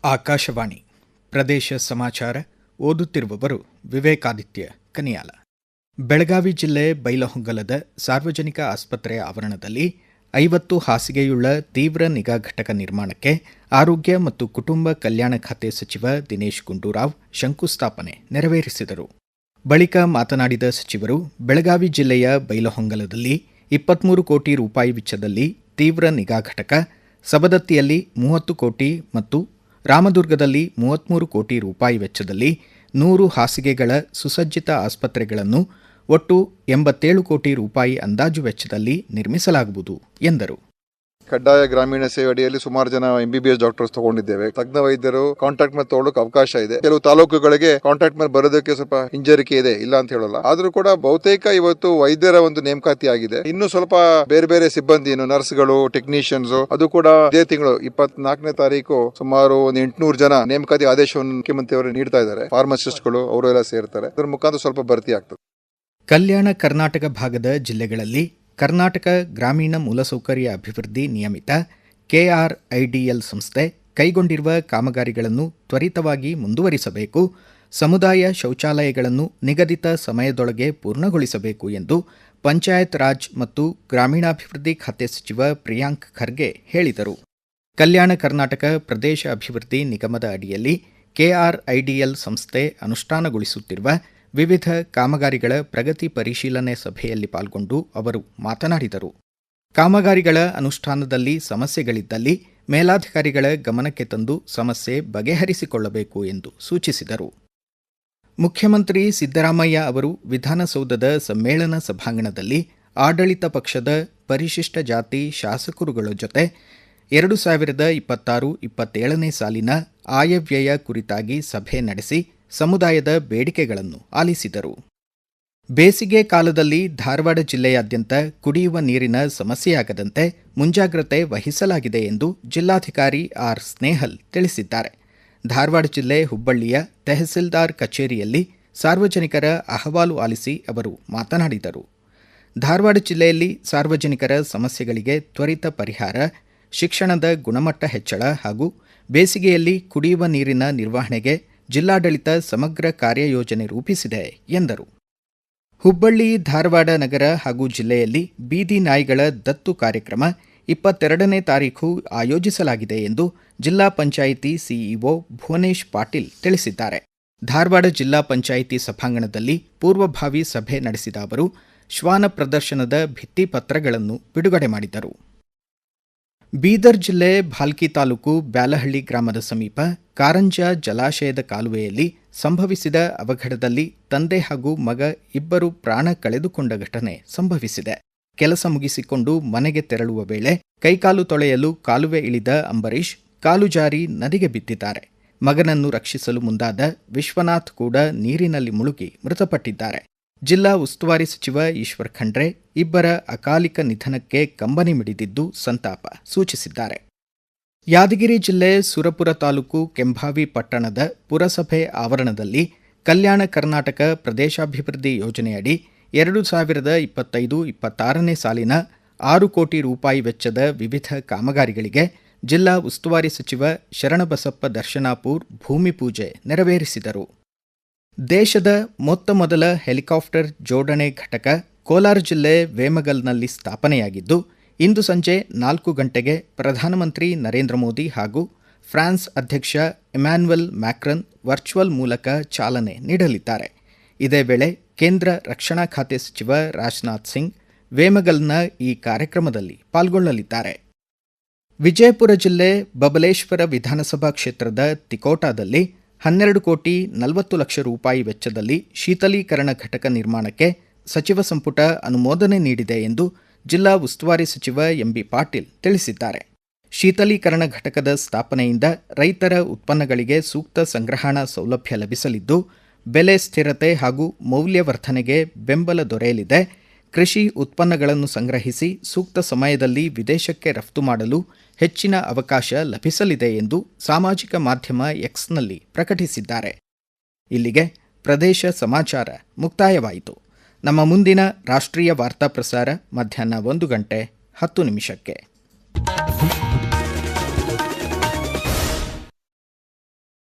ಆಕಾಶವಾಣಿ ಪ್ರದೇಶ ಸಮಾಚಾರ ಓದುತ್ತಿರುವವರು ವಿವೇಕಾದಿತ್ಯ ಕನಿಯಾಲ. ಬೆಳಗಾವಿ ಜಿಲ್ಲೆ ಬೈಲಹೊಂಗಲದ ಸಾರ್ವಜನಿಕ ಆಸ್ಪತ್ರೆ ಆವರಣದಲ್ಲಿ 50 ಹಾಸಿಗೆಯುಳ್ಳ ತೀವ್ರ ನಿಗಾ ಘಟಕ ನಿರ್ಮಾಣಕ್ಕೆ ಆರೋಗ್ಯ ಮತ್ತು ಕುಟುಂಬ ಕಲ್ಯಾಣ ಖಾತೆ ಸಚಿವ ದಿನೇಶ್ ಗುಂಡೂರಾವ್ ಶಂಕುಸ್ಥಾಪನೆ ನೆರವೇರಿಸಿದರು. ಬಳಿಕ ಮಾತನಾಡಿದ ಸಚಿವರು, ಬೆಳಗಾವಿ ಜಿಲ್ಲೆಯ ಬೈಲಹೊಂಗಲದಲ್ಲಿ 23 ಕೋಟಿ ರೂಪಾಯಿ ವೆಚ್ಚದಲ್ಲಿ ತೀವ್ರ ನಿಗಾ ಘಟಕ, ಸಬದತ್ತಿಯಲ್ಲಿ 30 ಕೋಟಿ ಮತ್ತು ರಾಮದುರ್ಗದಲ್ಲಿ 33 ಕೋಟಿ ರೂಪಾಯಿ ವೆಚ್ಚದಲ್ಲಿ 100 ಹಾಸಿಗೆಗಳ ಸುಸಜ್ಜಿತ ಆಸ್ಪತ್ರೆಗಳನ್ನು ಒಟ್ಟು 87 ಕೋಟಿ ರೂಪಾಯಿ ಅಂದಾಜು ವೆಚ್ಚದಲ್ಲಿ ನಿರ್ಮಿಸಲಾಗುವುದು ಎಂದರು. ಕಡ್ಡಾಯ ಗ್ರಾಮೀಣ ಸೇವೆ ಅಡಿಯಲ್ಲಿ ಸುಮಾರು ಜನ MBBS ಡಾಕ್ಟರ್ಸ್ ತಗೊಂಡಿದ್ದೇವೆ. ತಜ್ಞ ವೈದ್ಯರು ಕಾಂಟ್ರಾಕ್ಟ್ ಮೇಲೆ ತಗೊಳ್ಳೋಕೆ ಅವಕಾಶ ಇದೆ. ಕೆಲವು ತಾಲೂಕುಗಳಿಗೆ ಕಾಂಟ್ರಾಕ್ಟ್ ಮೇಲೆ ಬರೋದಕ್ಕೆ ಸ್ವಲ್ಪ ಹಿಂಜರಿಕೆ ಇದೆ, ಇಲ್ಲ ಅಂತ ಹೇಳಲ್ಲ. ಆದ್ರೂ ಕೂಡ ಬಹುತೇಕ ಇವತ್ತು ವೈದ್ಯರ ಒಂದು ನೇಮಕಾತಿ ಆಗಿದೆ. ಇನ್ನು ಸ್ವಲ್ಪ ಬೇರೆ ಬೇರೆ ಸಿಬ್ಬಂದಿ, ನರ್ಸ್ಗಳು, ಟೆಕ್ನಿಷಿಯನ್ಸ್, ಅದು ಕೂಡ ಇದೇ ತಿಂಗಳು 24ನೇ ತಾರೀಕು ಸುಮಾರು 800 ಜನ ನೇಮಕಾತಿ ಆದೇಶವನ್ನು ಮುಖ್ಯಮಂತ್ರಿ ಅವರು ನೀಡ್ತಾ ಇದ್ದಾರೆ. ಫಾರ್ಮಸಿಸ್ಟ್ಗಳು ಅವರೆಲ್ಲ ಸೇರ್ತಾರೆ. ಅದರ ಮುಖಾಂತರ ಸ್ವಲ್ಪ ಭರ್ತಿ ಆಗ್ತದೆ. ಕಲ್ಯಾಣ ಕರ್ನಾಟಕ ಭಾಗದ ಜಿಲ್ಲೆಗಳಲ್ಲಿ ಕರ್ನಾಟಕ ಗ್ರಾಮೀಣ ಮೂಲಸೌಕರ್ಯ ಅಭಿವೃದ್ಧಿ ನಿಯಮಿತ KRIDL ಸಂಸ್ಥೆ ಕೈಗೊಂಡಿರುವ ಕಾಮಗಾರಿಗಳನ್ನು ತ್ವರಿತವಾಗಿ ಮುಂದುವರಿಸಬೇಕು, ಸಮುದಾಯ ಶೌಚಾಲಯಗಳನ್ನು ನಿಗದಿತ ಸಮಯದೊಳಗೆ ಪೂರ್ಣಗೊಳಿಸಬೇಕು ಎಂದು ಪಂಚಾಯತ್ ರಾಜ್ ಮತ್ತು ಗ್ರಾಮೀಣಾಭಿವೃದ್ಧಿ ಖಾತೆ ಸಚಿವ ಪ್ರಿಯಾಂಕ್ ಖರ್ಗೆ ಹೇಳಿದರು. ಕಲ್ಯಾಣ ಕರ್ನಾಟಕ ಪ್ರದೇಶ ಅಭಿವೃದ್ಧಿ ನಿಗಮದ ಅಡಿಯಲ್ಲಿ KRIDL ಸಂಸ್ಥೆ ಅನುಷ್ಠಾನಗೊಳಿಸುತ್ತಿರುವ ವಿವಿಧ ಕಾಮಗಾರಿಗಳ ಪ್ರಗತಿ ಪರಿಶೀಲನೆ ಸಭೆಯಲ್ಲಿ ಪಾಲ್ಗೊಂಡು ಅವರು ಮಾತನಾಡಿದರು. ಕಾಮಗಾರಿಗಳ ಅನುಷ್ಠಾನದಲ್ಲಿ ಸಮಸ್ಯೆಗಳಿದ್ದಲ್ಲಿ ಮೇಲಾಧಿಕಾರಿಗಳ ಗಮನಕ್ಕೆ ತಂದು ಸಮಸ್ಯೆ ಬಗೆಹರಿಸಿಕೊಳ್ಳಬೇಕು ಎಂದು ಸೂಚಿಸಿದರು. ಮುಖ್ಯಮಂತ್ರಿ ಸಿದ್ದರಾಮಯ್ಯ ಅವರು ವಿಧಾನಸೌಧದ ಸಮ್ಮೇಳನ ಸಭಾಂಗಣದಲ್ಲಿ ಆಡಳಿತ ಪಕ್ಷದ ಪರಿಶಿಷ್ಟ ಜಾತಿ ಶಾಸಕರುಗಳ ಜೊತೆ 2026-27ನೇ ಸಾಲಿನ ಆಯವ್ಯಯ ಕುರಿತಾಗಿ ಸಭೆ ನಡೆಸಿ ಸಮುದಾಯದ ಬೇಡಿಕೆಗಳನ್ನು ಆಲಿಸಿದರು. ಬೇಸಿಗೆ ಕಾಲದಲ್ಲಿ ಧಾರವಾಡ ಜಿಲ್ಲೆಯಾದ್ಯಂತ ಕುಡಿಯುವ ನೀರಿನ ಸಮಸ್ಯೆಯಾಗದಂತೆ ಮುಂಜಾಗ್ರತೆ ವಹಿಸಲಾಗಿದೆ ಎಂದು ಜಿಲ್ಲಾಧಿಕಾರಿ ಆರ್ ಸ್ನೇಹಲ್ ತಿಳಿಸಿದ್ದಾರೆ. ಧಾರವಾಡ ಜಿಲ್ಲೆ ಹುಬ್ಬಳ್ಳಿಯ ತಹಸೀಲ್ದಾರ್ ಕಚೇರಿಯಲ್ಲಿ ಸಾರ್ವಜನಿಕರ ಅಹವಾಲು ಆಲಿಸಿ ಅವರು ಮಾತನಾಡಿದರು. ಧಾರವಾಡ ಜಿಲ್ಲೆಯಲ್ಲಿ ಸಾರ್ವಜನಿಕರ ಸಮಸ್ಯೆಗಳಿಗೆ ತ್ವರಿತ ಪರಿಹಾರ, ಶಿಕ್ಷಣದ ಗುಣಮಟ್ಟ ಹೆಚ್ಚಳ ಹಾಗೂ ಬೇಸಿಗೆಯಲ್ಲಿ ಕುಡಿಯುವ ನೀರಿನ ನಿರ್ವಹಣೆಗೆ ಜಿಲ್ಲಾಡಳಿತ ಸಮಗ್ರ ಕಾರ್ಯಯೋಜನೆ ರೂಪಿಸಿದೆ ಎಂದರು. ಹುಬ್ಬಳ್ಳಿ, ಧಾರವಾಡ ನಗರ ಹಾಗೂ ಜಿಲ್ಲೆಯಲ್ಲಿ ಬೀದಿ ನಾಯಿಗಳ ದತ್ತು ಕಾರ್ಯಕ್ರಮ 22ನೇ ತಾರೀಖು ಆಯೋಜಿಸಲಾಗಿದೆ ಎಂದು ಜಿಲ್ಲಾ ಪಂಚಾಯಿತಿ ಸಿಇಒ ಭುವನೇಶ್ ಪಾಟೀಲ್ ತಿಳಿಸಿದ್ದಾರೆ. ಧಾರವಾಡ ಜಿಲ್ಲಾ ಪಂಚಾಯಿತಿ ಸಭಾಂಗಣದಲ್ಲಿ ಪೂರ್ವಭಾವಿ ಸಭೆ ನಡೆಸಿದ ಅವರು ಶ್ವಾನ ಪ್ರದರ್ಶನದ ಭಿತ್ತಿಪತ್ರಗಳನ್ನು ಬಿಡುಗಡೆ ಮಾಡಿದರು. ಬೀದರ್ ಜಿಲ್ಲೆ ಭಾಲ್ಕಿ ತಾಲೂಕು ಬ್ಯಾಲಹಳ್ಳಿ ಗ್ರಾಮದ ಸಮೀಪ ಕಾರಂಜ ಜಲಾಶಯದ ಕಾಲುವೆಯಲ್ಲಿ ಸಂಭವಿಸಿದ ಅವಘಡದಲ್ಲಿ ತಂದೆ ಹಾಗೂ ಮಗ ಇಬ್ಬರು ಪ್ರಾಣ ಕಳೆದುಕೊಂಡ ಘಟನೆ ಸಂಭವಿಸಿದೆ. ಕೆಲಸ ಮುಗಿಸಿಕೊಂಡು ಮನೆಗೆ ತೆರಳುವ ವೇಳೆ ಕೈಕಾಲು ತೊಳೆಯಲು ಕಾಲುವೆ ಇಳಿದ ಅಂಬರೀಶ್ ಕಾಲು ಜಾರಿ ನದಿಗೆ ಬಿದ್ದಿದ್ದಾರೆ. ಮಗನನ್ನು ರಕ್ಷಿಸಲು ಮುಂದಾದ ವಿಶ್ವನಾಥ್ ಕೂಡ ನೀರಿನಲ್ಲಿ ಮುಳುಗಿ ಮೃತಪಟ್ಟಿದ್ದಾರೆ. ಜಿಲ್ಲಾ ಉಸ್ತುವಾರಿ ಸಚಿವ ಈಶ್ವರ್ ಖಂಡ್ರೆ ಇಬ್ಬರ ಅಕಾಲಿಕ ನಿಧನಕ್ಕೆ ಕಂಬನಿ ಮಿಡಿದಿದ್ದು ಸಂತಾಪ ಸೂಚಿಸಿದ್ದಾರೆ. ಯಾದಗಿರಿ ಜಿಲ್ಲೆ ಸುರಪುರ ತಾಲೂಕು ಕೆಂಭಾವಿ ಪಟ್ಟಣದ ಪುರಸಭೆ ಆವರಣದಲ್ಲಿ ಕಲ್ಯಾಣ ಕರ್ನಾಟಕ ಪ್ರದೇಶಾಭಿವೃದ್ಧಿ ಯೋಜನೆಯಡಿ 2025-26ನೇ ಸಾಲಿನ 6 ಕೋಟಿ ರೂಪಾಯಿ ವೆಚ್ಚದ ವಿವಿಧ ಕಾಮಗಾರಿಗಳಿಗೆ ಜಿಲ್ಲಾ ಉಸ್ತುವಾರಿ ಸಚಿವ ಶರಣಬಸಪ್ಪ ದರ್ಶನಾಪುರ್ ಭೂಮಿ ಪೂಜೆ ನೆರವೇರಿಸಿದರು. ದೇಶದ ಮೊತ್ತಮೊದಲ ಹೆಲಿಕಾಪ್ಟರ್ ಜೋಡಣೆ ಘಟಕ ಕೋಲಾರ ಜಿಲ್ಲೆ ವೇಮಗಲ್ನಲ್ಲಿ ಸ್ಥಾಪನೆಯಾಗಿದ್ದು, ಇಂದು ಸಂಜೆ 4 ಗಂಟೆಗೆ ಪ್ರಧಾನಮಂತ್ರಿ ನರೇಂದ್ರ ಮೋದಿ ಹಾಗೂ ಫ್ರಾನ್ಸ್ ಅಧ್ಯಕ್ಷ ಇಮ್ಯಾನ್ಯುಯಲ್ ಮ್ಯಾಕ್ರನ್ ವರ್ಚುವಲ್ ಮೂಲಕ ಚಾಲನೆ ನೀಡಲಿದ್ದಾರೆ. ಇದೇ ವೇಳೆ ಕೇಂದ್ರ ರಕ್ಷಣಾ ಖಾತೆ ಸಚಿವ ರಾಜನಾಥ್ ಸಿಂಗ್ ವೇಮಗಲ್ನ ಈ ಕಾರ್ಯಕ್ರಮದಲ್ಲಿ ಪಾಲ್ಗೊಳ್ಳಲಿದ್ದಾರೆ. ವಿಜಯಪುರ ಜಿಲ್ಲೆ ಬಬಲೇಶ್ವರ ವಿಧಾನಸಭಾ ಕ್ಷೇತ್ರದ ತಿಕೋಟಾದಲ್ಲಿ 12 ಕೋಟಿ 40 ಲಕ್ಷ ರೂಪಾಯಿ ವೆಚ್ಚದಲ್ಲಿ ಶೀತಲೀಕರಣ ಘಟಕ ನಿರ್ಮಾಣಕ್ಕೆ ಸಚಿವ ಸಂಪುಟ ಅನುಮೋದನೆ ನೀಡಿದೆ ಎಂದು ಜಿಲ್ಲಾ ಉಸ್ತುವಾರಿ ಸಚಿವ ಎಂಬಿ ಪಾಟೀಲ್ ತಿಳಿಸಿದ್ದಾರೆ. ಶೀತಲೀಕರಣ ಘಟಕದ ಸ್ಥಾಪನೆಯಿಂದ ರೈತರ ಉತ್ಪನ್ನಗಳಿಗೆ ಸೂಕ್ತ ಸಂಗ್ರಹಣಾ ಸೌಲಭ್ಯ ಲಭಿಸಲಿದ್ದು, ಬೆಲೆ ಸ್ಥಿರತೆ ಹಾಗೂ ಮೌಲ್ಯವರ್ಧನೆಗೆ ಬೆಂಬಲ ದೊರೆಯಲಿದೆ. ಕೃಷಿ ಉತ್ಪನ್ನಗಳನ್ನು ಸಂಗ್ರಹಿಸಿ ಸೂಕ್ತ ಸಮಯದಲ್ಲಿ ವಿದೇಶಕ್ಕೆ ರಫ್ತು ಮಾಡಲು ಹೆಚ್ಚಿನ ಅವಕಾಶ ಲಭಿಸಲಿದೆ ಎಂದು ಸಾಮಾಜಿಕ ಮಾಧ್ಯಮ ಎಕ್ಸ್ನಲ್ಲಿ ಪ್ರಕಟಿಸಿದ್ದಾರೆ. ಇಲ್ಲಿಗೆ ಪ್ರದೇಶ ಸಮಾಚಾರ ಮುಕ್ತಾಯವಾಯಿತು. ನಮ್ಮ ಮುಂದಿನ ರಾಷ್ಟ್ರೀಯ ವಾರ್ತಾ ಪ್ರಸಾರ ಮಧ್ಯಾಹ್ನ 1:10 ನಿಮಿಷಕ್ಕೆ.